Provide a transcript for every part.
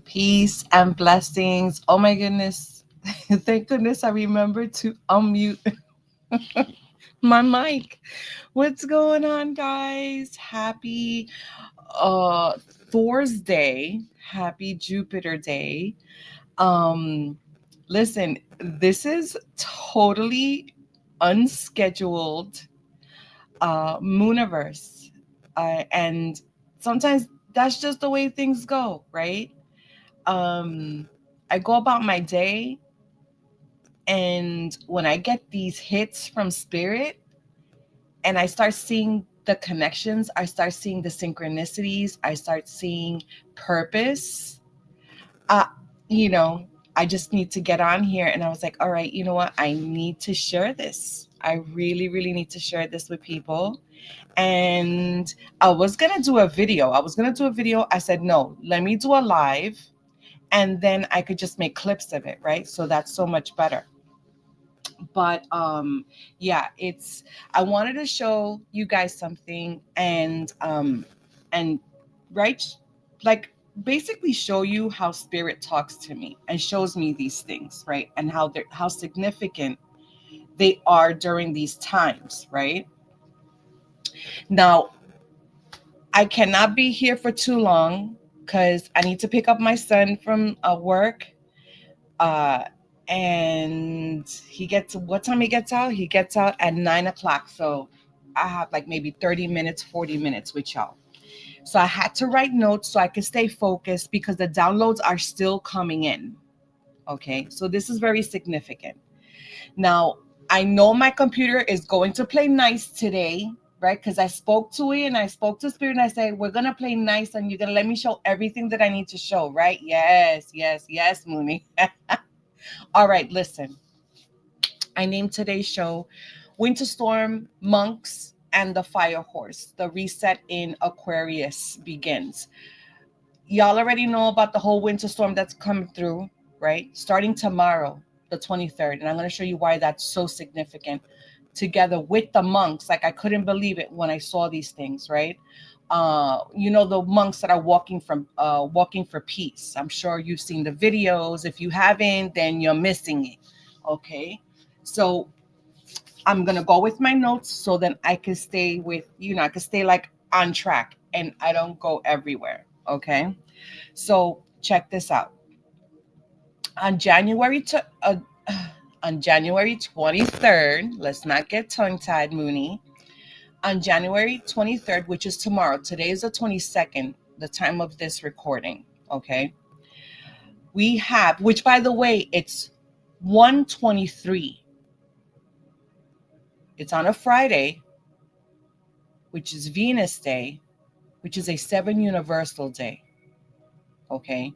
Peace and blessings. Oh my goodness. Thank goodness I remembered to unmute my mic. What's going on, guys? Happy uh Thursday. Happy Jupiter Day. Um Listen, this is totally unscheduled mooniverse. And sometimes that's just the way things go, right? um I go about my day, and when I get these hits from spirit and I start seeing the connections, I start seeing the synchronicities, I start seeing purpose. uh you know, I just need to get on here, and I was like, all right, you know what, I need to share this. I really need to share this with people. And I was gonna do a video. I said, no, let me do a live, and then I could just make clips of it, right? So that's so much better. But yeah, it's I wanted to show you guys something, and right, like, basically show you how spirit talks to me and shows me these things, right? And how significant they are during these times, right? Now, I cannot be here for too long because I need to pick up my son from work. uh and he gets what time he gets out? He gets out at 9 o'clock. So I have like maybe 30 minutes, 40 minutes with y'all. So I had to write notes so I could stay focused because the downloads are still coming in. Okay, so this is very significant. Now, I know my computer is going to play nice today, right? Because I spoke to it and I spoke to spirit and I said, we're gonna play nice and you're gonna let me show everything that I need to show, right? Yes, Mooney. All right, listen. I named today's show Winter Storm, Monks, and the Fire Horse. The reset in Aquarius begins. Y'all already know about the whole winter storm that's coming through, right? Starting tomorrow, the 23rd. And I'm going to show you why that's so significant. Together with the monks, like I couldn't believe it when I saw these things, right? You know, the monks that are walking for peace. I'm sure you've seen the videos. If you haven't, then you're missing it. Okay. So I'm gonna go with my notes so then I can stay with, I can stay like on track and I don't go everywhere. Okay. So check this out. On January to on January 23rd, let's not get tongue tied, Mooney. On January 23rd, which is tomorrow, today is the 22nd, the time of this recording. Okay. We have, which by the way, it's 123. It's on a Friday, which is Venus Day, which is a 7 universal day. Okay.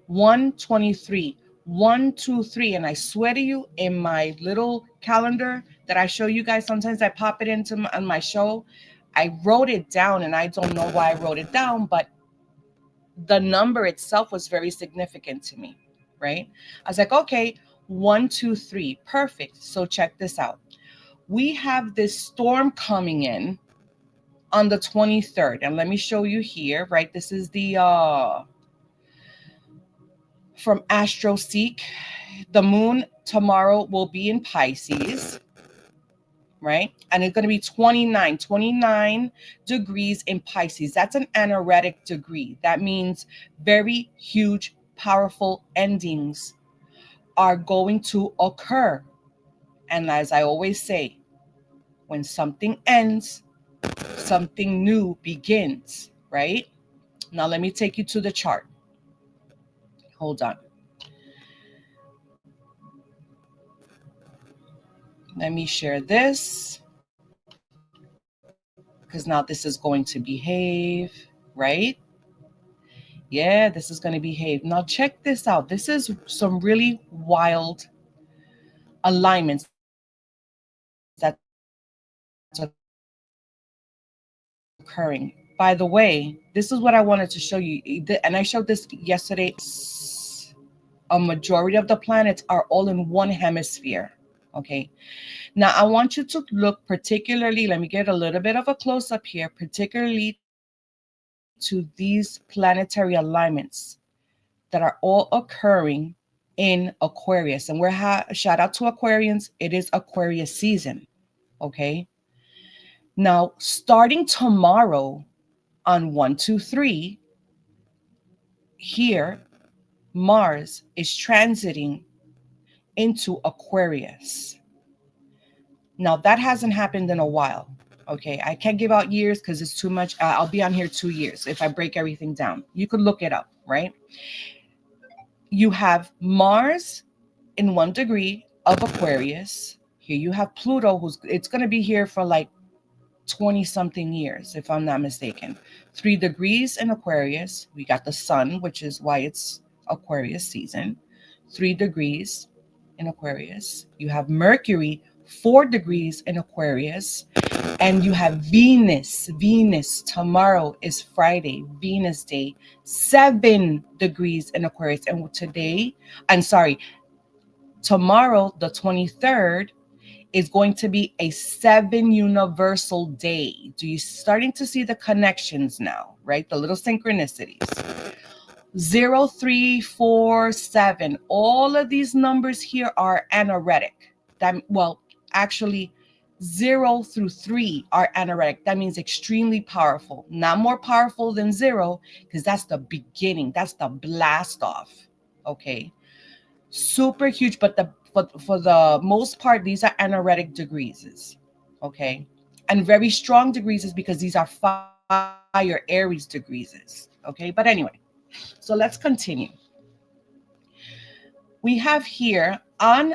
123, 123. And I swear to you, in my little calendar that I show you guys, sometimes I pop it into on my show. I wrote it down and I don't know why I wrote it down, but the number itself was very significant to me, right? I was like, okay, 123, perfect. So check this out. We have this storm coming in on the 23rd. And let me show you here, right? This is the from AstroSeek. The moon tomorrow will be in Pisces, right? And it's going to be 29 degrees in Pisces. That's an anaretic degree. That means very huge, powerful endings are going to occur. And as I always say, when something ends, something new begins, right? Now, let me take you to the chart. Hold on. Let me share this, because now this is going to behave, right? Yeah, this is going to behave. Now, check this out. This is some really wild alignments that's occurring. By the way, this is what I wanted to show you. And I showed this yesterday. A majority of the planets are all in one hemisphere. Okay. Now, I want you to look particularly, let me get a little bit of a close up here, particularly to these planetary alignments. that are all occurring in Aquarius. And shout out to Aquarians. It is Aquarius season. Okay. Now, starting tomorrow on 123, here, Mars is transiting into Aquarius. Now, that hasn't happened in a while. Okay. I can't give out years because it's too much. I'll be on here 2 years if I break everything down. You could look it up, right? You have Mars in 1 degree of Aquarius. Here you have Pluto, it's going to be here for like 20 something years, if I'm not mistaken. 3 degrees in Aquarius. We got the sun, which is why it's Aquarius season. 3 degrees in Aquarius. You have Mercury, 4 degrees in Aquarius. And you have Venus. Venus, tomorrow is Friday, Venus day, 7 degrees in Aquarius. And tomorrow, the 23rd, is going to be a 7 universal day. Do you starting to see the connections now, right? The little synchronicities. 0, 3, 4, 7. All of these numbers here are anaretic. Actually, 0 through 3 are anaretic. That means extremely powerful. Not more powerful than 0, because that's the beginning. That's the blast off. Okay. Super huge, but for the most part, these are anaretic degrees. Okay. And very strong degrees because these are fire Aries degrees. Okay. But anyway, so let's continue. We have here on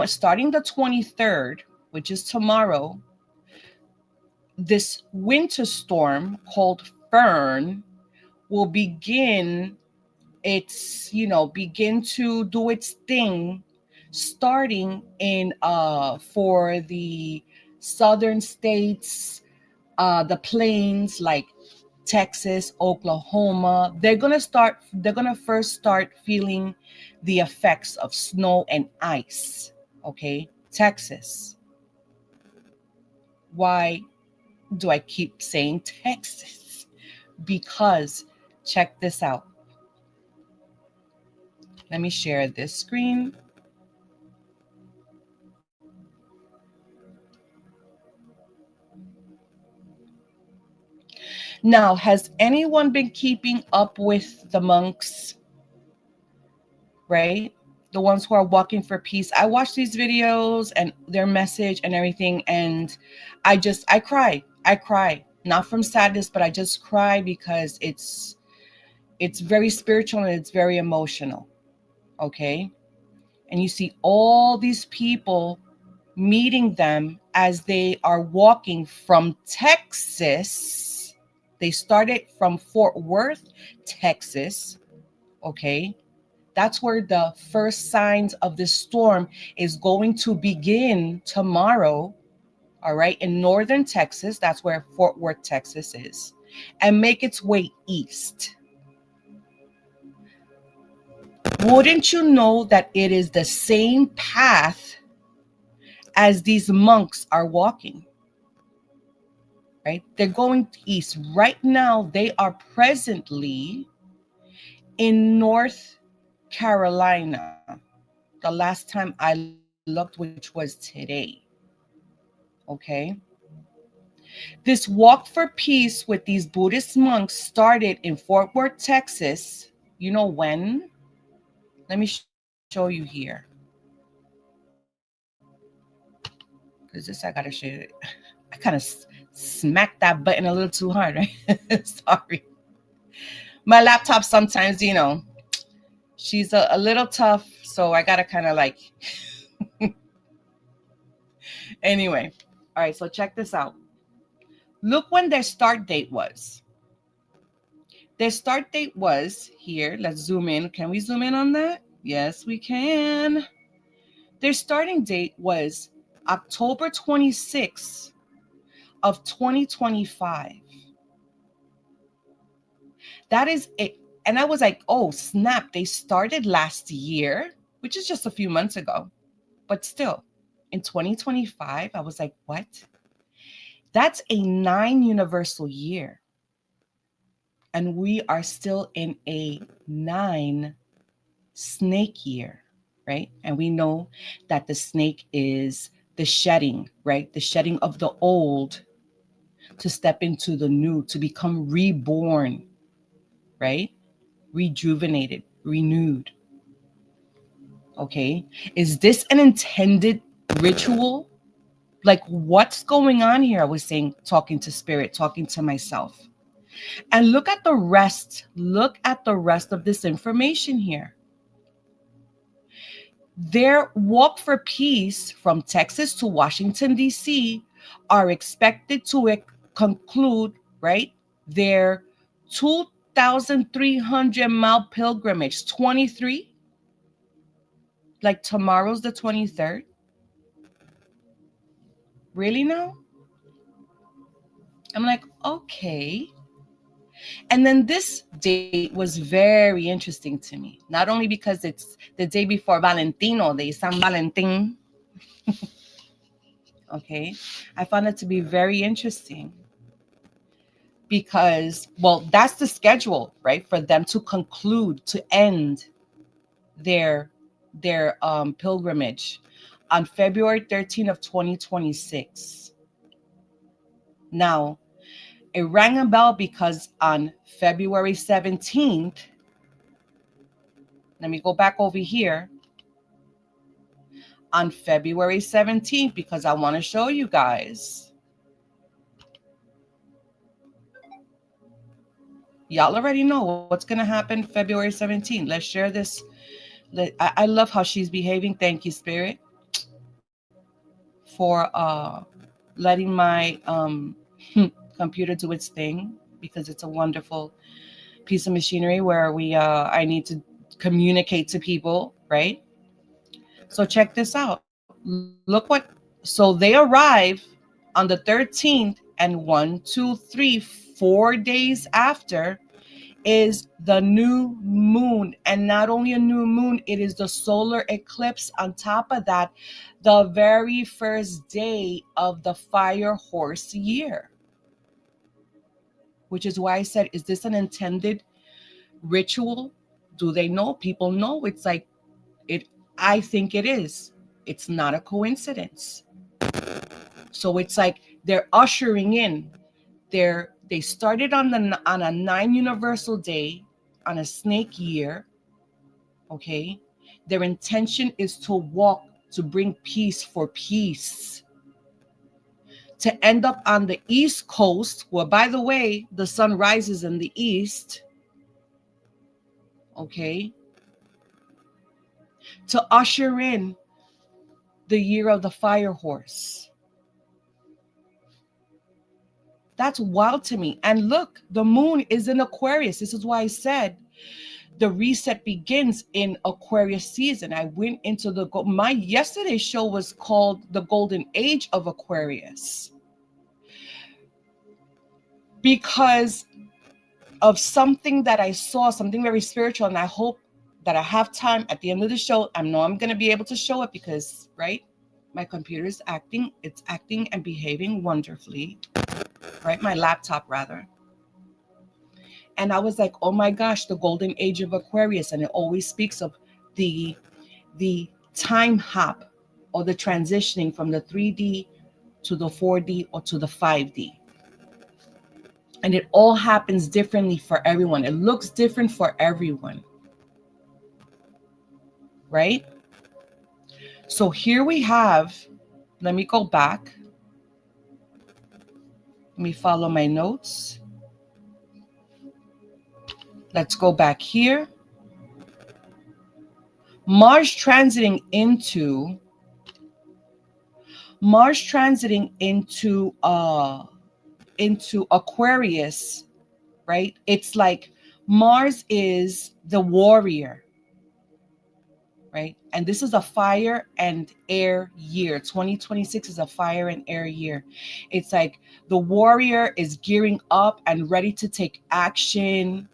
starting the 23rd, which is tomorrow, this winter storm called Fern will begin begin to do its thing, starting in for the southern states, the plains like Texas, Oklahoma. They're gonna first start feeling the effects of snow and ice. Okay, Texas. Why do I keep saying Texas? Because check this out. Let me share this screen. Now, has anyone been keeping up with the monks? Right? The ones who are walking for peace. I watch these videos and their message and everything, and I cry. I cry. Not from sadness, but I just cry because it's very spiritual and it's very emotional. Okay? And you see all these people meeting them as they are walking from Texas. They started from Fort Worth, Texas. Okay. That's where the first signs of this storm is going to begin tomorrow. All right. In northern Texas, that's where Fort Worth, Texas is, and make its way east. Wouldn't you know that it is the same path as these monks are walking? Right? They're going east. Right now, they are presently in North Carolina. The last time I looked, which was today. Okay. This walk for peace with these Buddhist monks started in Fort Worth, Texas. You know when? Let me show you here. Because this I gotta share it. I kind of smacked that button a little too hard, right? Sorry. My laptop sometimes, she's a little tough, so I gotta kind of like. Anyway, all right, so check this out. Look when their start date was. Their start date was here. Let's zoom in. Can we zoom in on that? Yes, we can. Their starting date was October 26th of 2025. That is it. And I was like, oh, snap. They started last year, which is just a few months ago. But still, in 2025, I was like, what? That's a 9 universal year. And we are still in a 9 snake year, right? And we know that the snake is the shedding, right? The shedding of the old to step into the new, to become reborn, right? Rejuvenated, renewed. Okay. Is this an intended ritual? Like, what's going on here? I was saying, talking to spirit, talking to myself. And look at the rest. Look at the rest of this information here. Their walk for peace from Texas to Washington, D.C. are expected to conclude, right, their 2,300-mile pilgrimage. 23? Like tomorrow's the 23rd? Really now? I'm like, okay. And then this date was very interesting to me, not only because it's the day before Valentino Day, San Valentin. Okay. I found it to be very interesting because, well, that's the schedule, right? For them to conclude, to end their pilgrimage on February 13th of 2026. Now, it rang a bell because on February 17th, let me go back over here. On February 17th, because I want to show you guys. Y'all already know what's going to happen February 17th. Let's share this. I love how she's behaving. Thank you, Spirit, for letting my computer do its thing, because it's a wonderful piece of machinery where I need to communicate to people, right? So check this out. Look what, so they arrive on the 13th, and 1, 2, 3, 4 days after is the new moon. And not only a new moon, it is the solar eclipse. On top of that, the very first day of the fire horse year. Which is why I said, is this an intended ritual? Do they know? People know. It's like, I think it is. It's not a coincidence. So it's like they're ushering in. They started on a 9 universal day, on a snake year. Okay, their intention is to walk, to bring peace for peace, to end up on the East Coast, where, by the way, the sun rises in the east. Okay, to usher in the year of the fire horse. That's wild to me. And look, the moon is in Aquarius. This is why I said the reset begins in Aquarius season. I went into my yesterday's show was called The Golden Age of Aquarius, because of something that I saw, something very spiritual. And I hope that I have time at the end of the show. I know I'm going to be able to show it because, right, my computer is acting and behaving wonderfully, right? My laptop, rather. And I was like, oh my gosh, the golden age of Aquarius. And it always speaks of the time hop, or the transitioning from the 3D to the 4D or to the 5D. And it all happens differently for everyone. It looks different for everyone. Right? So here we have, let me go back. Let me follow my notes. Let's go back here. Mars transiting into Aquarius, right? It's like Mars is the warrior, right? And this is a fire and air year. 2026 is a fire and air year. It's like the warrior is gearing up and ready to take action,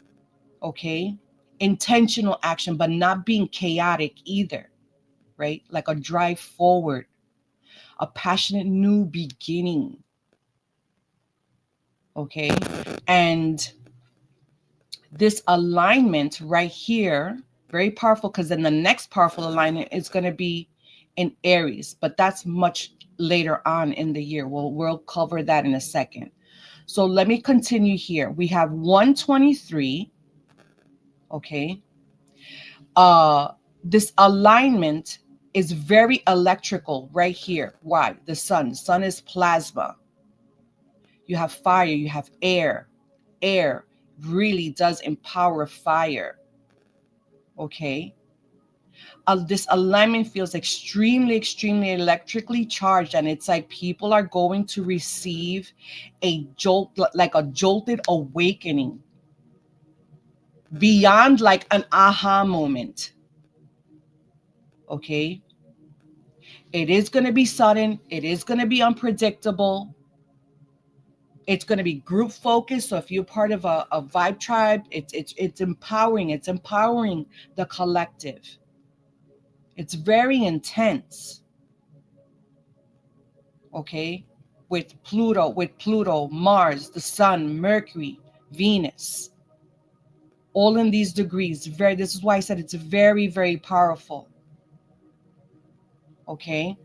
okay? Intentional action, but not being chaotic either, right? Like a drive forward, a passionate new beginning, okay? And this alignment right here, Very powerful, because then the next powerful alignment is going to be in Aries, but that's much later on in the year. We'll cover that in a second. So let me continue here. We have 123. Okay. This alignment is very electrical right here. Why? The sun. The sun is plasma. You have fire, you have air. Air really does empower fire. Okay. This alignment feels extremely, extremely electrically charged, and it's like people are going to receive a jolt, like a jolted awakening, beyond like an aha moment. Okay. It is going to be sudden. It is going to be unpredictable. It's going to be group focused. So if you're part of a vibe tribe, it's empowering. It's empowering the collective. It's very intense. Okay. With Pluto, Mars, the sun, Mercury, Venus, all in these degrees. This is why I said it's very, very powerful. Okay.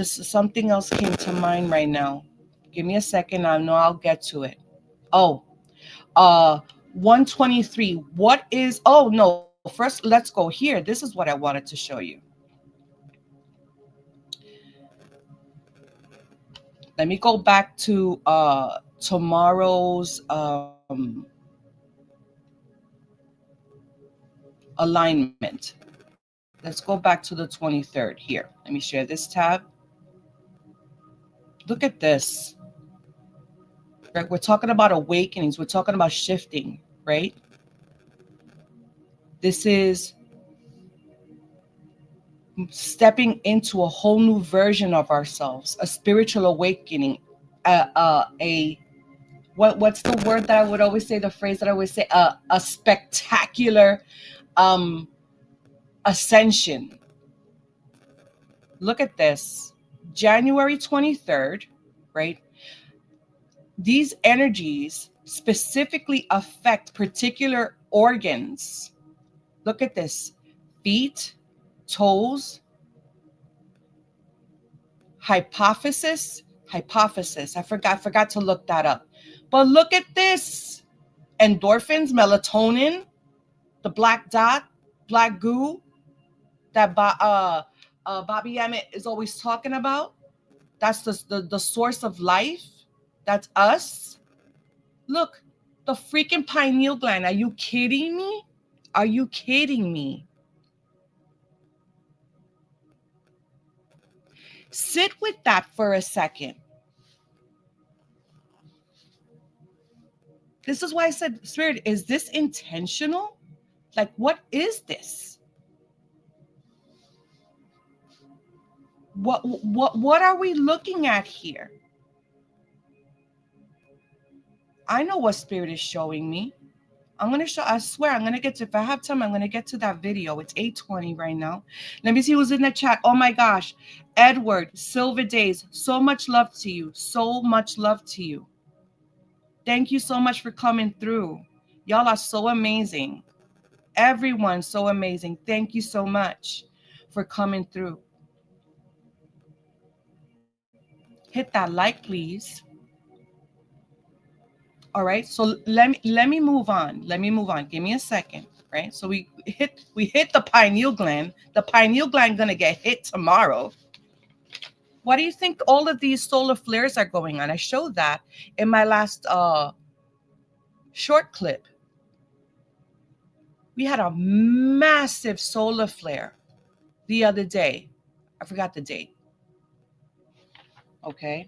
Something else came to mind right now. Give me a second. I know I'll get to it. Oh, 123. What is, oh no, first let's go here. This is what I wanted to show you. Let me go back to tomorrow's alignment. Let's go back to the 23rd here. Let me share this tab. Look at this. Right? We're talking about awakenings. We're talking about shifting, right? This is stepping into a whole new version of ourselves, a spiritual awakening, what's the word that I would always say, the phrase that I always say, a spectacular ascension. Look at this. January 23rd, right? These energies specifically affect particular organs. Look at this. Feet, toes, hypophysis. I forgot to look that up. But look at this. Endorphins, melatonin, the black dot, black goo that Bobby Emmett is always talking about. That's the source of life. That's us. Look, the freaking pineal gland. Are you kidding me? Are you kidding me? Sit with that for a second. This is why I said, Spirit, is this intentional? Like, what is this? What are we looking at here? I know what Spirit is showing me. I swear, I'm going to get to, if I have time, I'm going to get to that video. It's 8:20 right now. Let me see who's in the chat. Oh my gosh. Edward, Silver Days, so much love to you. So much love to you. Thank you so much for coming through. Y'all are so amazing. Everyone so amazing. Thank you so much for coming through. Hit that like, please. All right, so let me move on. Give me a second, right? So we hit the pineal gland. The pineal gland gonna get hit tomorrow. Why do you think all of these solar flares are going on? I showed that in my last short clip. We had a massive solar flare the other day. I forgot the date. Okay.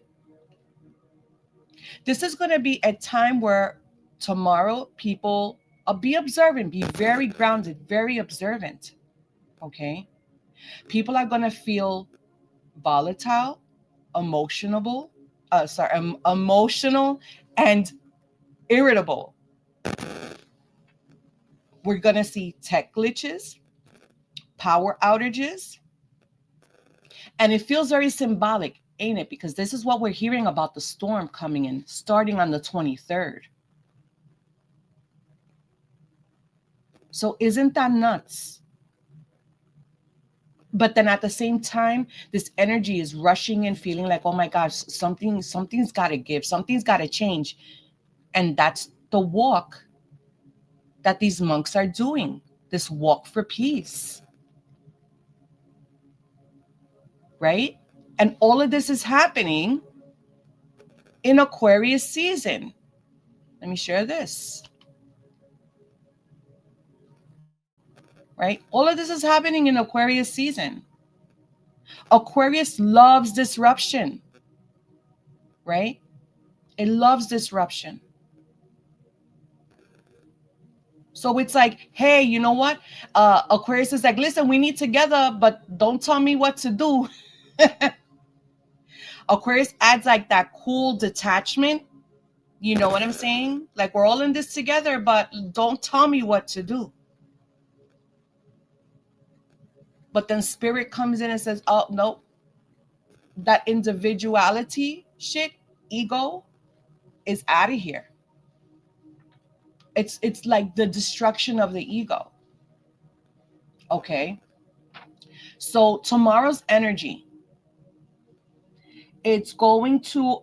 This is going to be a time where tomorrow people be observant, be very grounded, very observant. Okay. People are going to feel volatile, emotional and irritable. We're going to see tech glitches, power outages, and it feels very symbolic, ain't it? Because this is what we're hearing about the storm coming in, starting on the 23rd. So isn't that nuts? But then at the same time, this energy is rushing and feeling like, oh my gosh, something's got to give, something's got to change. And that's the walk that these monks are doing, this walk for peace, right? And all of this is happening in Aquarius season. Let me share this. Right? All of this is happening in Aquarius season. Aquarius loves disruption, right? It loves disruption. So it's like, hey, you know what? Aquarius is like, listen, we need together, but don't tell me what to do. Aquarius adds like that cool detachment. You know what I'm saying? Like, we're all in this together, but don't tell me what to do. But then spirit comes in and says, oh, no, that individuality shit, ego, is out of here. It's like the destruction of the ego. Okay. So tomorrow's energy, it's going to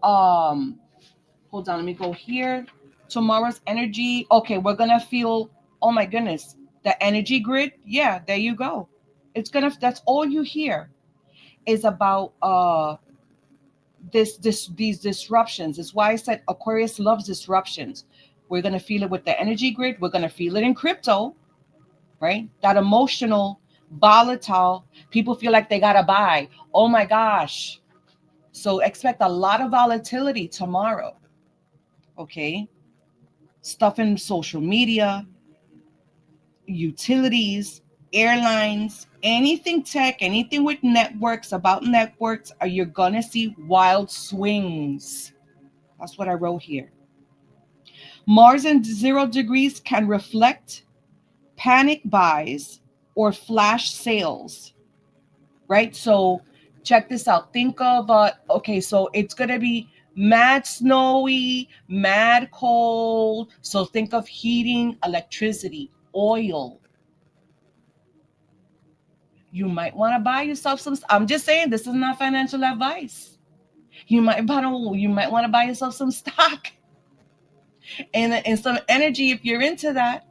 hold on, let me go here. Tomorrow's energy, okay, we're gonna feel, oh my goodness, the energy grid. Yeah, there you go. It's gonna, that's all you hear is about these disruptions. It's why I said Aquarius loves disruptions. We're gonna feel it with the energy grid, we're gonna feel it in crypto, right? That emotional, volatile, people feel like they gotta buy. Oh my gosh. So expect a lot of volatility tomorrow. Okay. Stuff in social media, utilities, airlines, anything tech, anything with networks, about networks, you're gonna see wild swings. That's what I wrote here. Mars in 0 degrees can reflect panic buys or flash sales, right? So check this out. Think of, okay, so it's going to be mad snowy, mad cold. So think of heating, electricity, oil. You might want to buy yourself some, I'm just saying, this is not financial advice. You might want to buy yourself some stock and some energy if you're into that,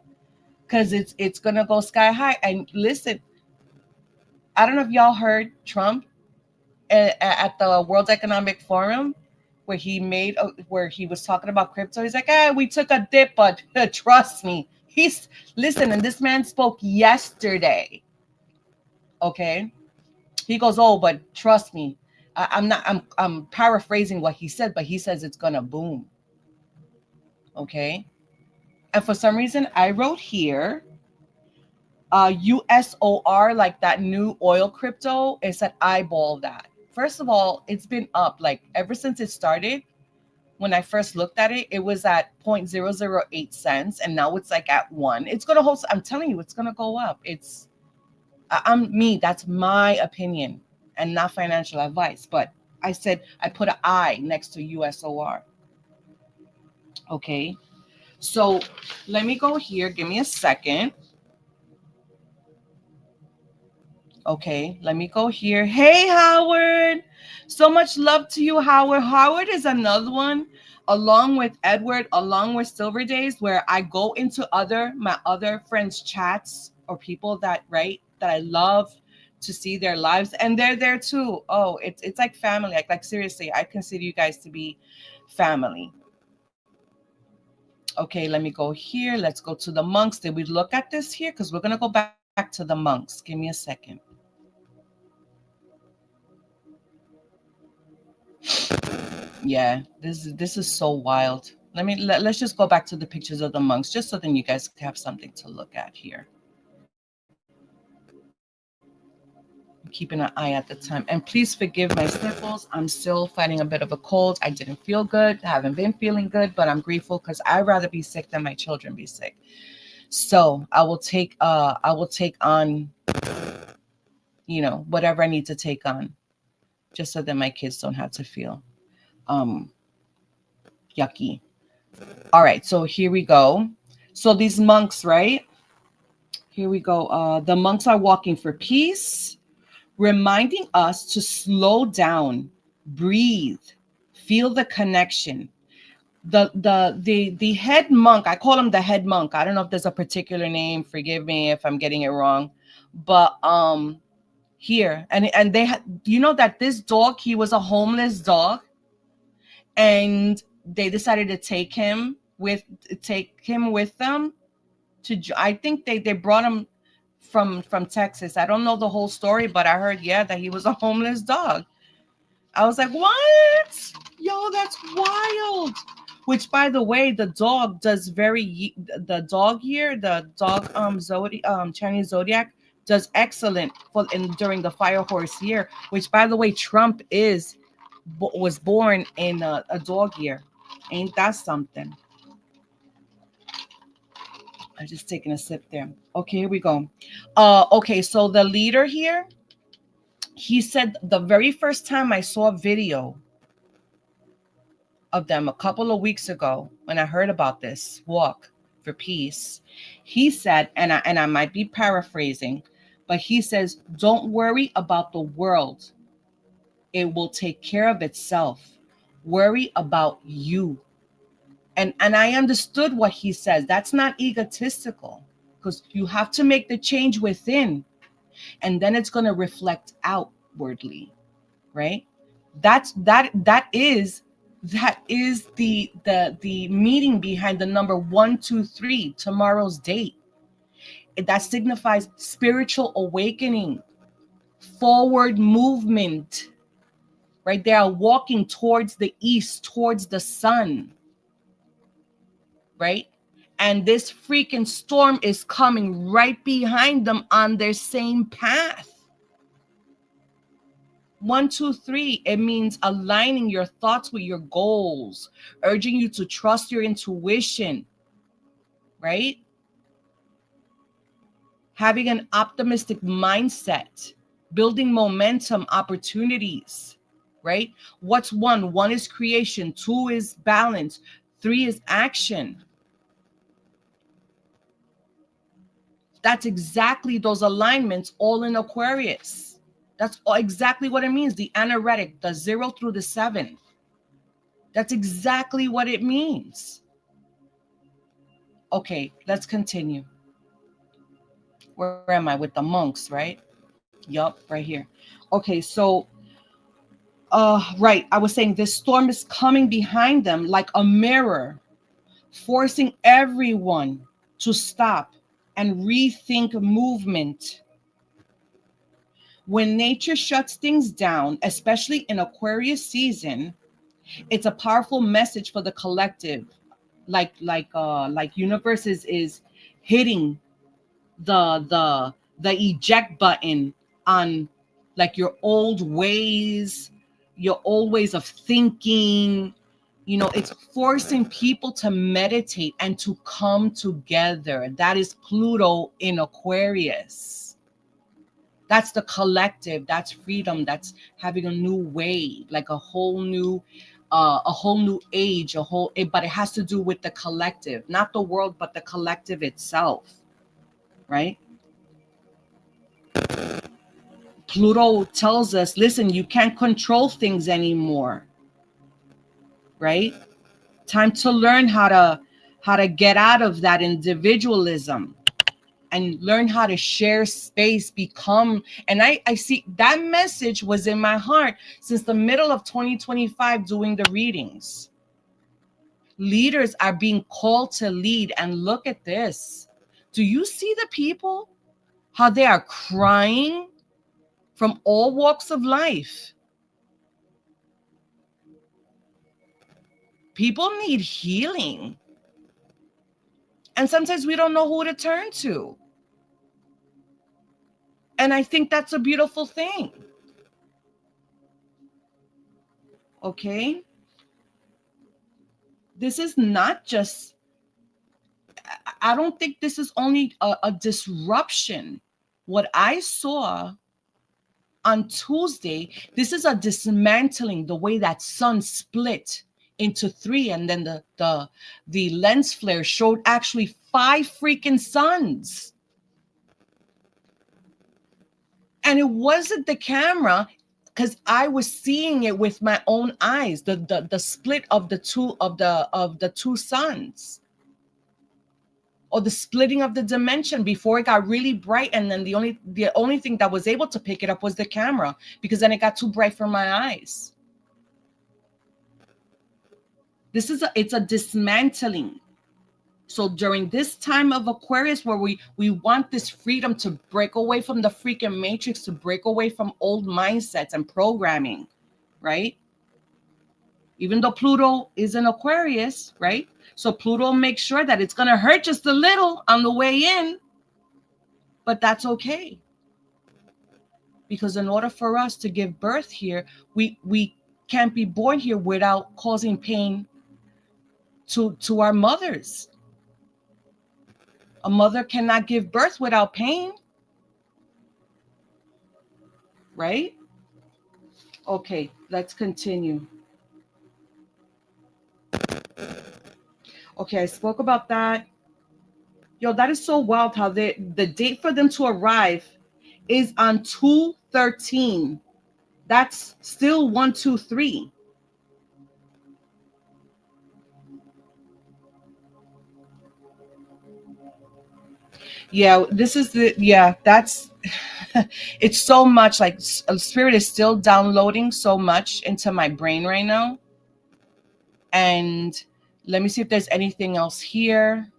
because it's going to go sky high. And listen, I don't know if y'all heard Trump at the World Economic Forum, where he was talking about crypto. He's like, we took a dip, but trust me. Listen, and this man spoke yesterday. Okay. He goes, oh, but trust me. I'm paraphrasing what he said, but he says it's gonna boom. Okay. And for some reason I wrote here, USOR, like that new oil crypto. It said eyeball that. First of all, it's been up like ever since it started. When I first looked at it, it was at 0.008 cents, and now it's like at 1. It's gonna hold. I'm telling you, it's gonna go up. That's my opinion and not financial advice. But I said I put an I next to USOR. Okay, so let me go here. Give me a second. Okay, let me go here. Hey, Howard. So much love to you, Howard. Howard is another one, along with Edward, along with Silver Days, where I go into my other friends' chats or people that I love to see their lives, and they're there too. Oh, it's like family. Like seriously, I consider you guys to be family. Okay, let me go here. Let's go to the monks. Did we look at this here? Because we're gonna go back to the monks. Give me a second. Yeah, this is so wild. Let's just go back to the pictures of the monks, just so then you guys have something to look at here. I'm keeping an eye at the time, and please forgive my sniffles. I'm still fighting a bit of a cold. I didn't feel good. I haven't been feeling good, but I'm grateful because I'd rather be sick than my children be sick. So I will take on, whatever I need to take on, just so that my kids don't have to feel yucky. All right, so here we go. So these monks, right? Here we go. The monks are walking for peace, reminding us to slow down, breathe, feel the connection. The head monk, I call him the head monk. I don't know if there's a particular name. Forgive me if I'm getting it wrong. But here, and they had, you know, that this dog, he was a homeless dog, and they decided to take him with them to, I think they brought him from Texas. I don't know the whole story, but I heard, yeah, that he was a homeless dog. I was like, what? Yo, that's wild. Which, by the way, the dog does the dog here, the dog Chinese zodiac does excellent during the fire horse year. Which, by the way, Trump was born in a dog year. Ain't that something? I'm just taking a sip there. Okay, here we go. Okay, so the leader here, he said the very first time I saw a video of them a couple of weeks ago, when I heard about this walk for peace, he said, and I might be paraphrasing, but he says, don't worry about the world. It will take care of itself. Worry about you. And I understood what he says. That's not egotistical, because you have to make the change within, and then it's going to reflect outwardly, right? That is the meaning behind the number 123, tomorrow's date. That signifies spiritual awakening, forward movement, right? They are walking towards the east, towards the sun, right? And this freaking storm is coming right behind them on their same path. 1, 2, 3, it means aligning your thoughts with your goals, urging you to trust your intuition, right? Having an optimistic mindset, building momentum, opportunities, right? What's 1? 1 is creation, 2 is balance, 3 is action. That's exactly those alignments all in Aquarius. That's exactly what it means. The anaretic, the 0 through the 7. That's exactly what it means. Okay, let's continue. Where am I? With the monks, right? Yup, right here. Okay, so right, I was saying this storm is coming behind them like a mirror, forcing everyone to stop and rethink movement. When nature shuts things down, especially in Aquarius season, it's a powerful message for the collective. Like universe is hitting the eject button on like your old ways of thinking. You know, it's forcing people to meditate and to come together. That is Pluto in Aquarius. That's the collective. That's freedom. That's having a new way, like a whole new age, but it has to do with the collective, not the world, but the collective itself, right? Pluto tells us, listen, you can't control things anymore, right? Time to learn how to get out of that individualism and learn how to share space, and I see that message was in my heart since the middle of 2025 doing the readings. Leaders are being called to lead, and look at this. Do you see the people? How they are crying from all walks of life. People need healing. And sometimes we don't know who to turn to. And I think that's a beautiful thing. Okay? This is not just, I don't think this is only a disruption. What I saw on Tuesday, this is a dismantling, the way that sun split into 3, and then the lens flare showed actually 5 freaking suns. And it wasn't the camera, because I was seeing it with my own eyes, the split of the two suns, or the splitting of the dimension before it got really bright. And then the only thing that was able to pick it up was the camera, because then it got too bright for my eyes. It's a dismantling. So during this time of Aquarius, where we want this freedom to break away from the freaking matrix, to break away from old mindsets and programming, right? Even though Pluto is in Aquarius, right? So Pluto makes sure that it's going to hurt just a little on the way in, but that's okay. Because in order for us to give birth here, we can't be born here without causing pain to our mothers. A mother cannot give birth without pain, right? Okay, let's continue. Okay, I spoke about that. Yo, that is so wild how the date for them to arrive is on 2/13. That's still 123. Yeah, that's it's so much, like spirit is still downloading so much into my brain right now. And let me see if there's anything else here.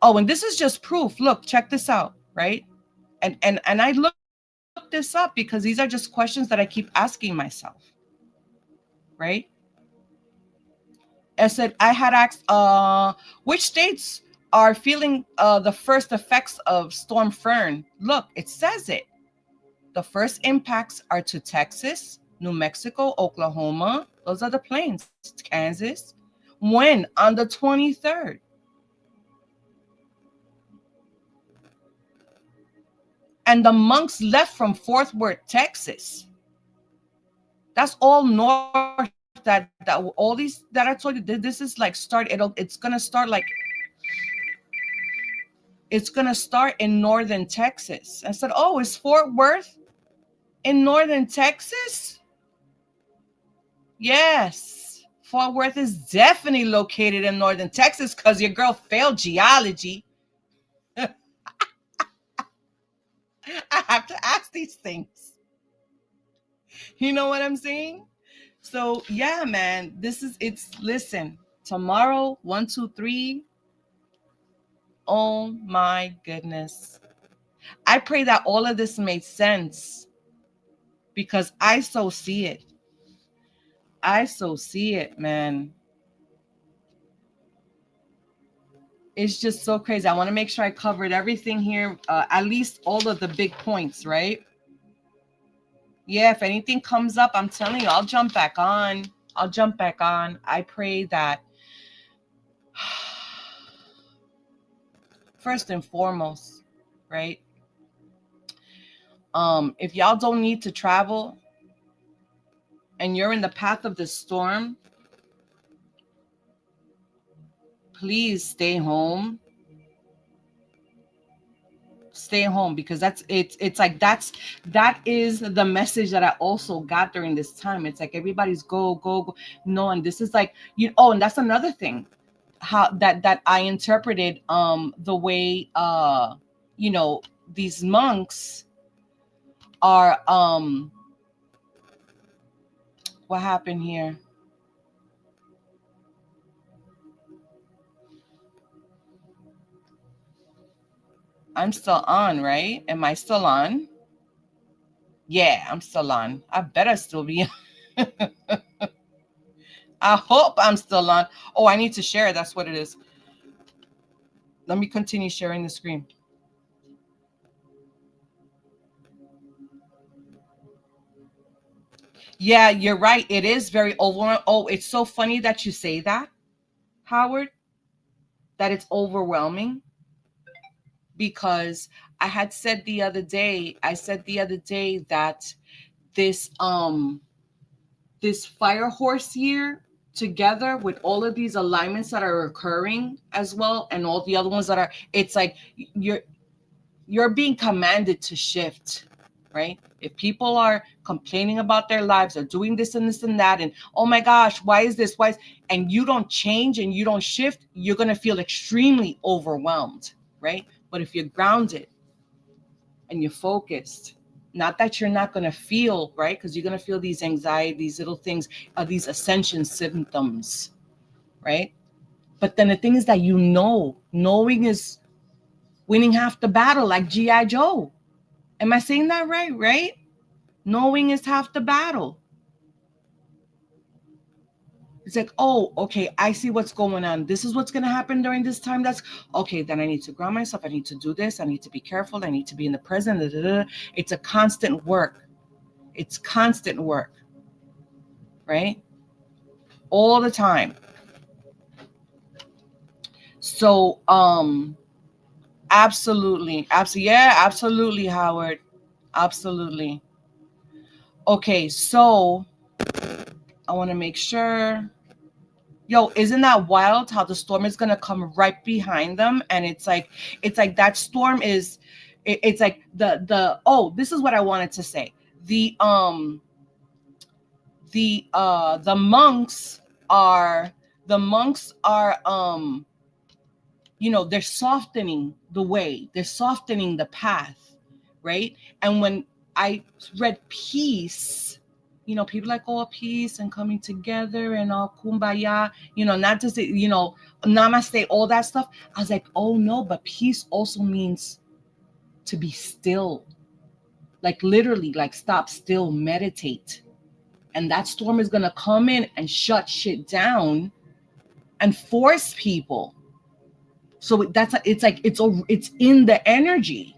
Oh, and this is just proof. Look, check this out, right? And I looked this up because these are just questions that I keep asking myself, right? I said I had asked which states are feeling the first effects of Storm Fern. Look, it says it. The first impacts are to Texas, New Mexico, Oklahoma. Those are the plains. Kansas. When? On the 23rd. And the monks left from Fort Worth, Texas. That's all north. That all these that I told you, this is like it's gonna start like, it's gonna start in northern Texas. I said, oh, is Fort Worth in northern Texas? Yes, Fort Worth is definitely located in northern Texas, because your girl failed geology. I have to ask these things. You know what I'm saying? So yeah, man, listen, tomorrow, 1, 2, 3. Oh my goodness. I pray that all of this made sense, because I so see it. I so see it, man. It's just so crazy. I want to make sure I covered everything here, at least all of the big points, right? Yeah, if anything comes up, I'm telling you, I'll jump back on. I pray that first and foremost, right? If y'all don't need to travel and you're in the path of the storm, please stay home. Stay home, because that is the message that I also got during this time. It's like everybody's go. No, and this is like, and that's another thing, how that I interpreted the way these monks are what happened here? I'm still on, right? Am I still on? Yeah, I'm still on. I better still be on. I hope I'm still on. Oh, I need to share. That's what it is. Let me continue sharing the screen. Yeah, you're right. It is very overwhelming. Oh, it's so funny that you say that, Howard, that it's overwhelming, because I said the other day that this this fire horse year, together with all of these alignments that are occurring as well, and all the other ones that are, it's like you're being commanded to shift. right? If people are complaining about their lives or doing this and this and that, and oh my gosh, why is this? Why is, and you don't change and you don't shift, you're going to feel extremely overwhelmed, right? But if you're grounded and you're focused, not that you're not going to feel, right? Because you're going to feel these anxiety, these little things, these ascension symptoms, right? But then the thing is that knowing is winning half the battle, like G.I. Joe. Am I saying that right? Right? Knowing is half the battle. It's like, oh, okay, I see what's going on. This is what's going to happen during this time. That's okay. Then I need to ground myself. I need to do this. I need to be careful. I need to be in the present. Da, da, da. It's a constant work. It's constant work, right? All the time. So, absolutely. Yeah, absolutely, Howard. Absolutely. Okay, so I want to make sure. Yo, isn't that wild how the storm is gonna come right behind them? And it's like that storm is it's like the this is what I wanted to say. The monks are they're softening the way, they're softening the path, right? And when I read peace, people like, oh, peace and coming together and all kumbaya, not to say, namaste, all that stuff. I was like, oh no, but peace also means to be still, like literally, like stop still, meditate. And that storm is going to come in and shut shit down and force people. So it's in the energy.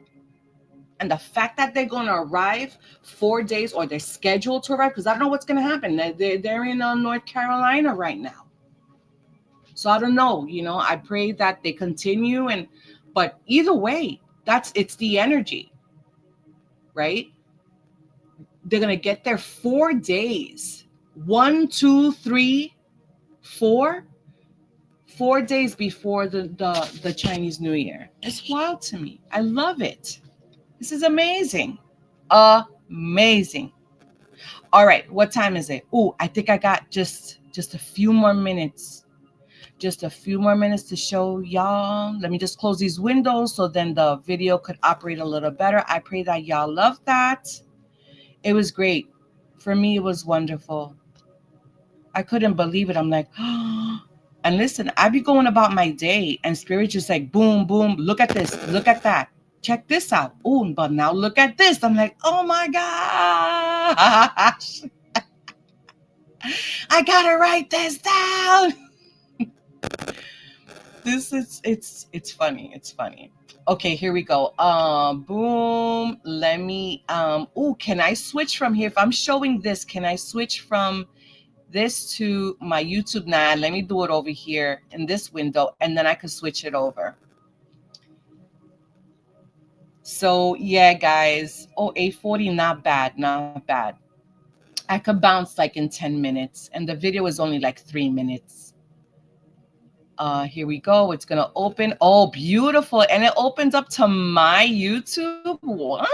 And the fact that they're going to arrive 4 days, or they're scheduled to arrive, because I don't know what's going to happen. They're in North Carolina right now. So I don't know, I pray that they continue. But either way, it's the energy, right? They're going to get there 4 days. 1, 2, 3, 4. 4 days before the Chinese New Year. It's wild to me. I love it. This is amazing. Amazing. All right, what time is it? Oh, I think I got just a few more minutes. Just a few more minutes to show y'all. Let me just close these windows so then the video could operate a little better. I pray that y'all love that. It was great. For me, it was wonderful. I couldn't believe it. I'm like, oh. And listen, I be going about my day and spirit just like, boom, boom, look at this, look at that. Check this out. Oh, but now look at this. I'm like, oh my gosh. I gotta write this down. It's funny. It's funny. Okay, here we go. Boom. Let me can I switch from here? If I'm showing this, can I switch from this to my YouTube? Now let me do it over here in this window, and then I can switch it over. So yeah, guys. Oh, 840, not bad, not bad. I could bounce like in 10 minutes, and the video is only like 3 minutes. Here we go. It's gonna open. Oh, beautiful. And it opens up to my YouTube. What?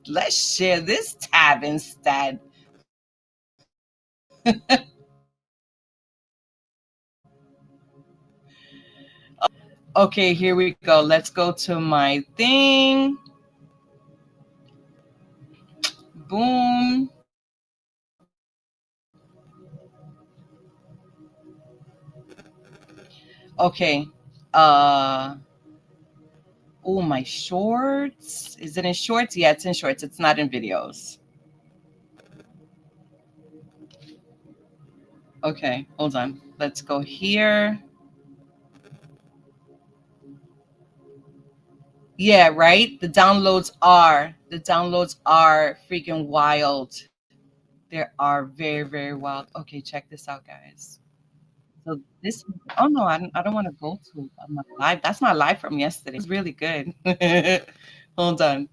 Let's share this tab instead. Okay, here we go. Let's go to my thing. Boom. Okay. Oh, my shorts. Is it in shorts? Yeah, it's in shorts. It's not in videos. Okay, hold on. Let's go here. Yeah, right? The downloads are freaking wild. They are very, very wild. Okay, check this out, guys. So this, oh no, I don't want to go to my live. That's my live from yesterday. It's really good. Hold on.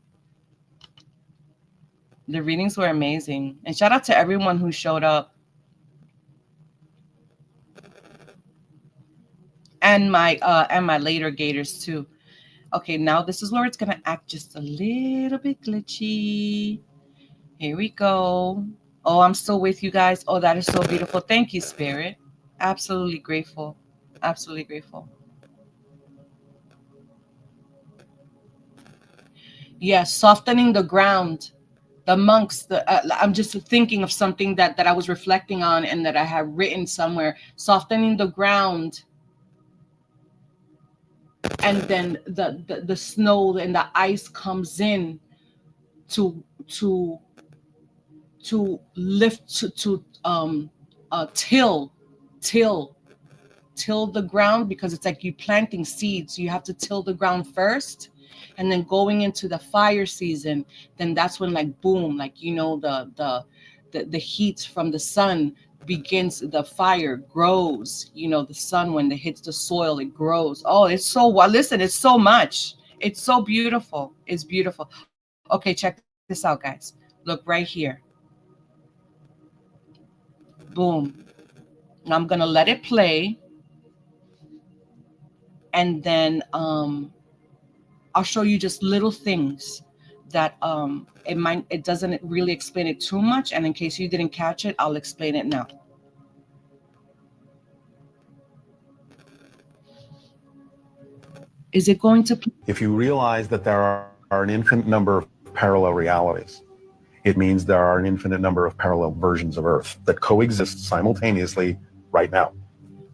The readings were amazing. And shout out to everyone who showed up. And my later gators too. Okay, now this is where it's going to act just a little bit glitchy. Here we go. Oh, I'm still with you guys. Oh, that is so beautiful. Thank you, Spirit. Absolutely grateful. Absolutely grateful. Yes, softening the ground. The monks, I'm just thinking of something that I was reflecting on and that I had written somewhere. Softening the ground. And then the snow and the ice comes in to lift to till the ground, because it's like you planting seeds. You have to till the ground first, and then going into the fire season, then that's when, like, boom, like, you know, the heat from the sun begins, the fire grows, you know, the sun, when it hits the soil, it grows. Oh, it's so, well, listen, it's so much. It's so beautiful. It's beautiful. Okay, check this out, guys. Look right here. Boom. Now I'm gonna let it play, and then I'll show you just little things that it doesn't really explain it too much, and in case you didn't catch it, I'll explain it now. Is it going to? If you realize that there are an infinite number of parallel realities, it means there are an infinite number of parallel versions of Earth that coexist simultaneously right now.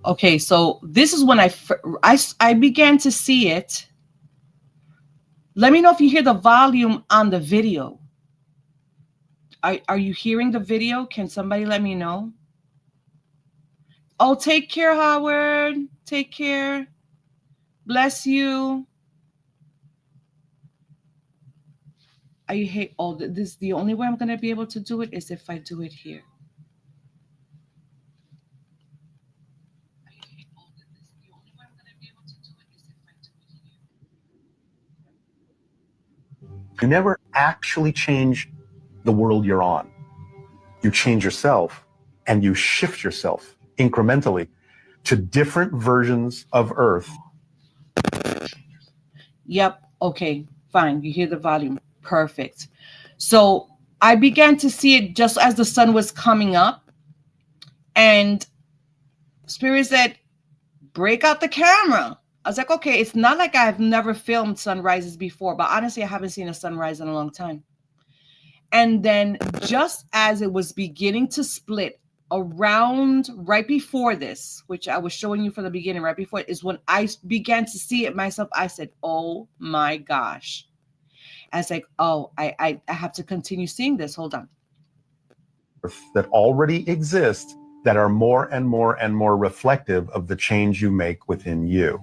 Okay, so this is when I began to see it. Let me know if you hear the volume on the video. Are you hearing the video? Can somebody let me know? Oh, take care, Howard. Take care. Bless you. I hate all this. The only way I'm going to be able to do it is if I do it here. You never actually change the world you're on. You change yourself, and you shift yourself incrementally to different versions of Earth. Yep. Okay, fine. You hear the volume. Perfect. So I began to see it just as the sun was coming up, and Spirit said, break out the camera. I was like, okay, it's not like I've never filmed sunrises before, but honestly, I haven't seen a sunrise in a long time. And then just as it was beginning to split around right before this, which I was showing you from the beginning, right before it, is when I began to see it myself. I said, oh my gosh. I was like, oh, I have to continue seeing this. Hold on. That already exist, that are more and more and more reflective of the change you make within you.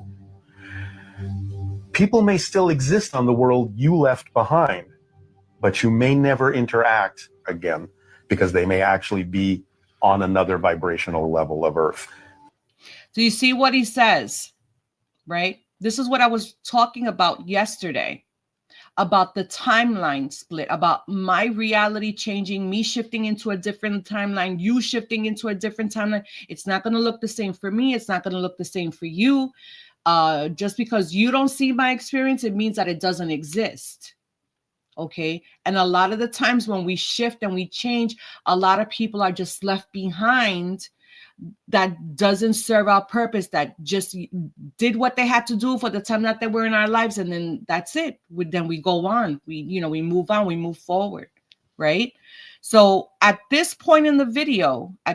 People may still exist on the world you left behind, but you may never interact again because they may actually be on another vibrational level of Earth. Do you see what he says? Right? This is what I was talking about yesterday, about the timeline split, about my reality changing, me shifting into a different timeline, you shifting into a different timeline. It's not going to look the same for me. It's not going to look the same for you. Just because you don't see my experience, it means that it doesn't exist. Okay. And a lot of the times when we shift and we change, a lot of people are just left behind that doesn't serve our purpose, that just did what they had to do for the time that they were in our lives. And then that's it. Then we go on. We move on, we move forward. Right. So at this point in the video, I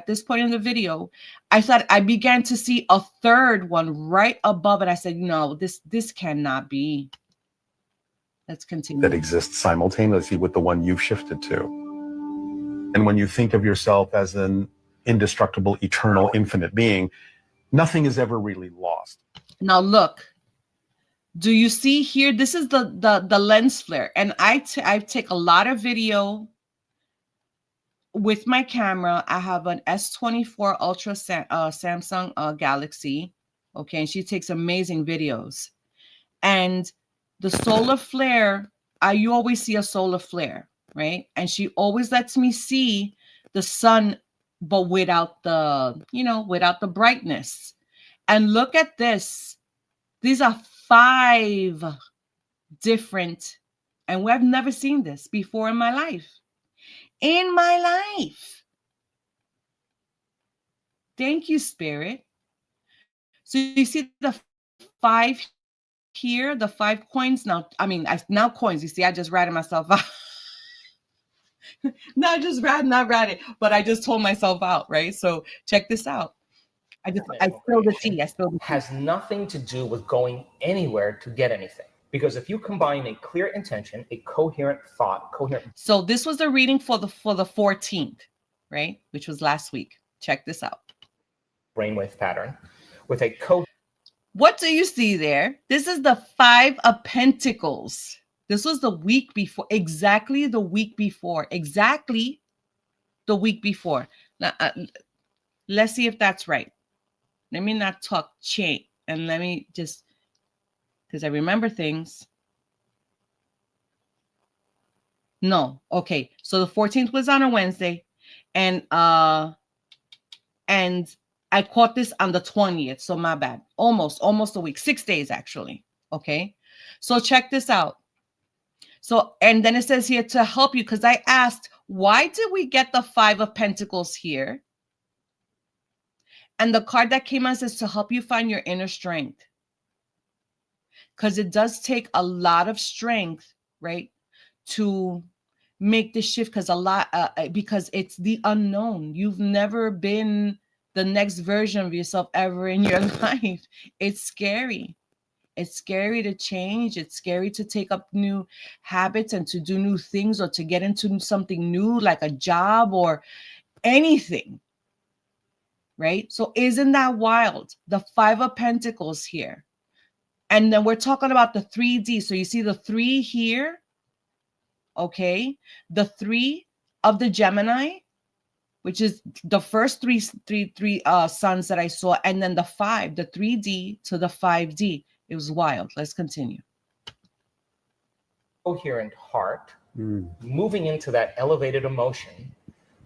thought I began to see a third one right above it. I said, no, this cannot be. Let's continue. That exists simultaneously with the one you've shifted to. And when you think of yourself as an indestructible, eternal, infinite being, nothing is ever really lost. Now look, do you see here? This is the lens flare, and I take a lot of video with my camera. I have an S24 Ultra Samsung Galaxy. Okay, and she takes amazing videos. And the solar flare, you always see a solar flare, right? And she always lets me see the sun, but without the brightness. And look at this. These are 5 different. And we've never seen this before in my life. In my life. Thank you, Spirit. So you see the 5 here, the 5 coins. Now coins. You see, I just ratted myself out. not ratted, but I just told myself out, right? So check this out. I spilled the tea. Has nothing to do with going anywhere to get anything. Because if you combine a clear intention, a coherent thought, So this was the reading for the 14th, right? Which was last week. Check this out. Brainwave pattern with a What do you see there? This is the 5 of Pentacles. This was the week before, exactly the week before. Now, let's see if that's right. Let me not talk chain, and let me just, because I remember things. No, okay. So the 14th was on a Wednesday, and I caught this on the 20th. So my bad. Almost a week, 6 days actually. Okay. So check this out. So, and then it says here to help you, because I asked, why did we get the 5 of Pentacles here? And the card that came out says to help you find your inner strength. Because it does take a lot of strength, right, to make the shift, because it's the unknown. You've never been the next version of yourself ever in your life. It's scary. It's scary to change. It's scary to take up new habits and to do new things, or to get into something new, like a job or anything, right? So isn't that wild? The 5 of Pentacles here. And then we're talking about the 3D. So you see the 3 here, okay? The 3 of the Gemini, which is the first three suns that I saw, and then the 5, the 3D to the 5D. It was wild. Let's continue. Coherent heart, moving into that elevated emotion.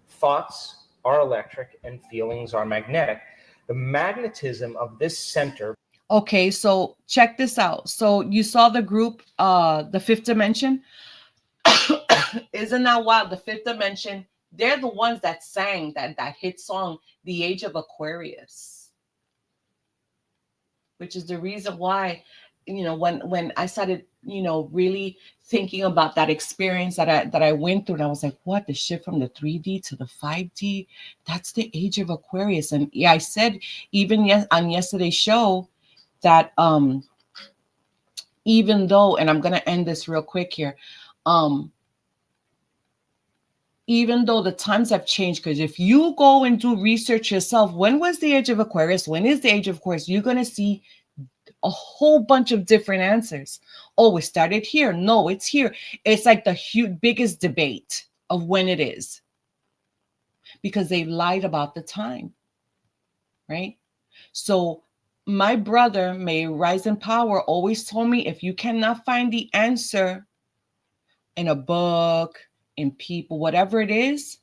Thoughts are electric and feelings are magnetic. The magnetism of this center. Okay, so check this out. So you saw the group, the 5th dimension. Isn't that wild? The 5th dimension, they're the ones that sang that hit song, The Age of Aquarius. Which is the reason why, when I started, really thinking about that experience that I went through, and I was like, what, the shift from the 3D to the 5D, that's the Age of Aquarius. And yeah, I said even on yesterday's show that even though, and I'm going to end this real quick here, even though the times have changed, because if you go and do research yourself, when was the Age of Aquarius? When is the Age of Aquarius? You're going to see a whole bunch of different answers. Oh, it started here. No, it's here. It's like the biggest debate of when it is, because they lied about the time, right? So my brother, may rise in power, always told me, if you cannot find the answer in a book, in people, whatever it is,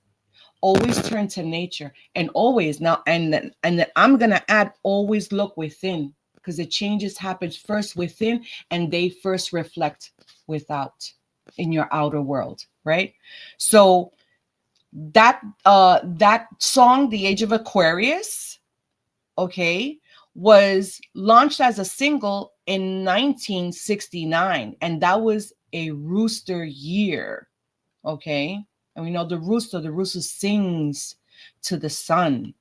always turn to nature. And always now, and then I'm going to add, always look within, because the changes happen first within, and they first reflect without in your outer world, right? So that song, The Age of Aquarius, okay, was launched as a single in 1969, and that was a rooster year. Okay, and we know the rooster sings to the sun.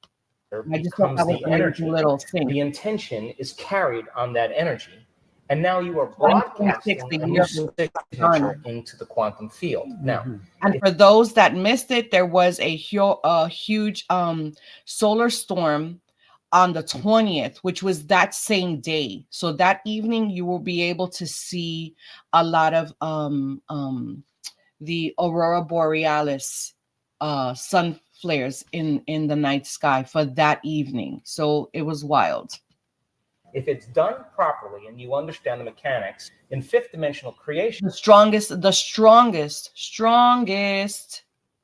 I just thought that was the energy. Little thing. The intention is carried on that energy, and now you are broadcasting a new signature into the quantum field. Now, and for those that missed it, there was a huge solar storm on the 20th, which was that same day. So that evening, you will be able to see a lot of the aurora borealis, sun flares in the night sky for that evening. So it was wild. If it's done properly and you understand the mechanics in 5th dimensional creation, the strongest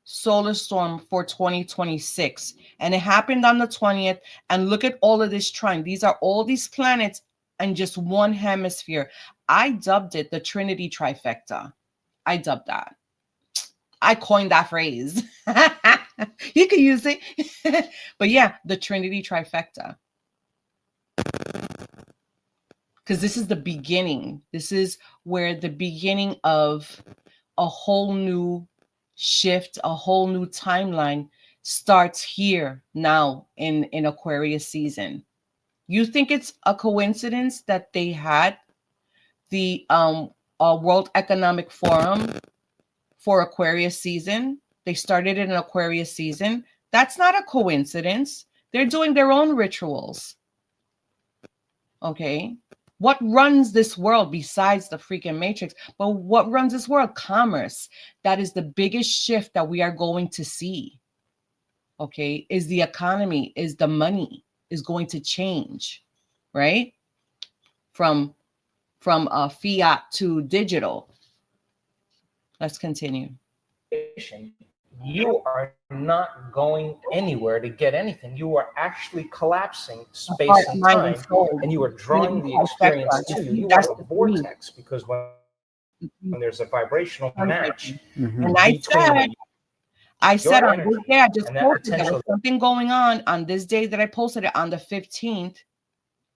solar storm for 2026, and it happened on the 20th. And look at all of this trine. These are all these planets in just one hemisphere. I dubbed it the Trinity trifecta. I dubbed that. I coined that phrase. You can use it. But yeah, the Trinity trifecta. Because this is the beginning. This is where the beginning of a whole new shift, a whole new timeline starts here now in Aquarius season. You think it's a coincidence that they had the World Economic Forum for Aquarius season? They started it in Aquarius season. That's not a coincidence. They're doing their own rituals. Okay. What runs this world besides the freaking matrix? But what runs this world? Commerce. That is the biggest shift that we are going to see. Okay. Is the economy, is the money is going to change, right? From fiat to digital. Let's continue. You are not going anywhere to get anything. You are actually collapsing space and time, and you are drawing the experience to you. You are a vortex, because when there's a vibrational match, and I said on this day, I just posted there was something going on this day that I posted it on the 15th,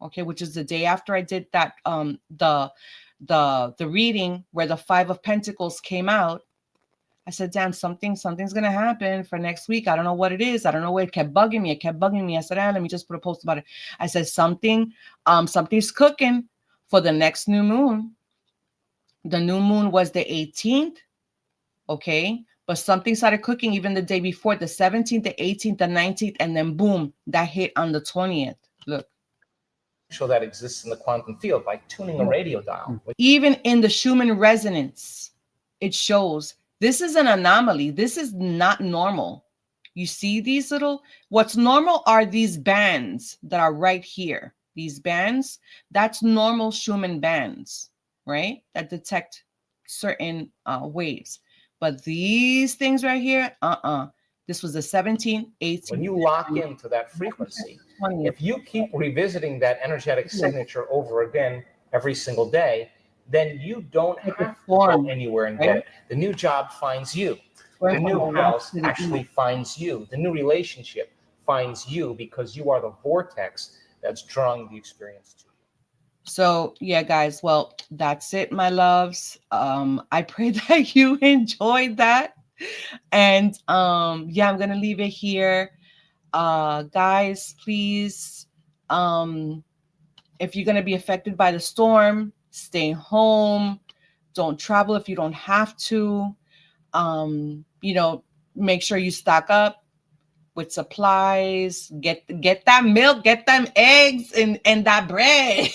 okay, which is the day after I did that the reading where the 5 of Pentacles came out. I said, damn, something's going to happen for next week. I don't know what it is. I don't know what it kept bugging me. I said, let me just put a post about it. I said, something's cooking for the next new moon. The new moon was the 18th. Okay. But something started cooking even the day before, the 17th, the 18th, the 19th, and then boom, that hit on the 20th. Look. That exists in the quantum field by tuning a radio dial. Even in the Schumann resonance, it shows this is an anomaly. This is not normal. You see these what's normal are these bands that are right here. These bands, that's normal Schumann bands, right? That detect certain waves. But these things right here, this was the 17th, 18th. When you lock into that frequency, if you keep revisiting that energetic signature over again every single day, then you don't have to go anywhere and get it. The new job finds you. The new house actually finds you. The new relationship finds you, because you are the vortex that's drawing the experience to you. So yeah, guys, well, that's it, my loves. I pray that you enjoyed that. And yeah, I'm gonna leave it here. Guys, please, if you're gonna be affected by the storm, stay home. Don't travel if you don't have to. Make sure you stock up with supplies. Get that milk, get them eggs and that bread.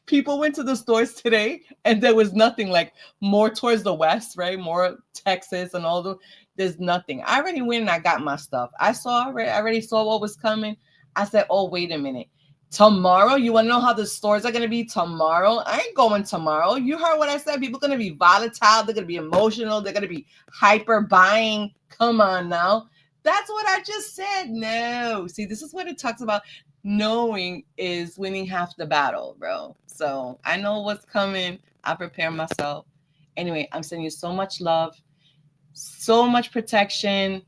People went to the stores today and there was nothing, like more towards the west, right? More Texas and all there's nothing. I already went and I got my stuff. I already saw what was coming. I said, oh, wait a minute. Tomorrow, you want to know how the stores are going to be tomorrow? I ain't going tomorrow. You heard what I said. People are going to be volatile. They're going to be emotional. They're going to be hyper buying. Come on now. That's what I just said. No. See, this is what it talks about. Knowing is winning half the battle, bro. So I know what's coming. I prepare myself. Anyway, I'm sending you so much love, so much protection.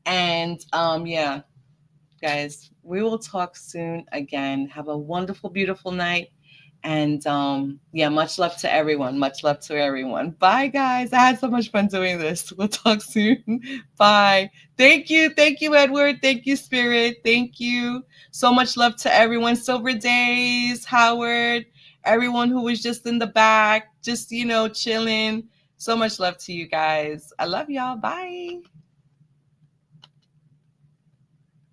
And yeah, guys, we will talk soon again. Have a wonderful, beautiful night. And yeah, much love to everyone. Much love to everyone. Bye, guys. I had so much fun doing this. We'll talk soon. Bye. Thank you. Thank you, Edward. Thank you, Spirit. Thank you. So much love to everyone. Silver Days, Howard, everyone who was just in the back, just, chilling. So much love to you guys. I love y'all. Bye.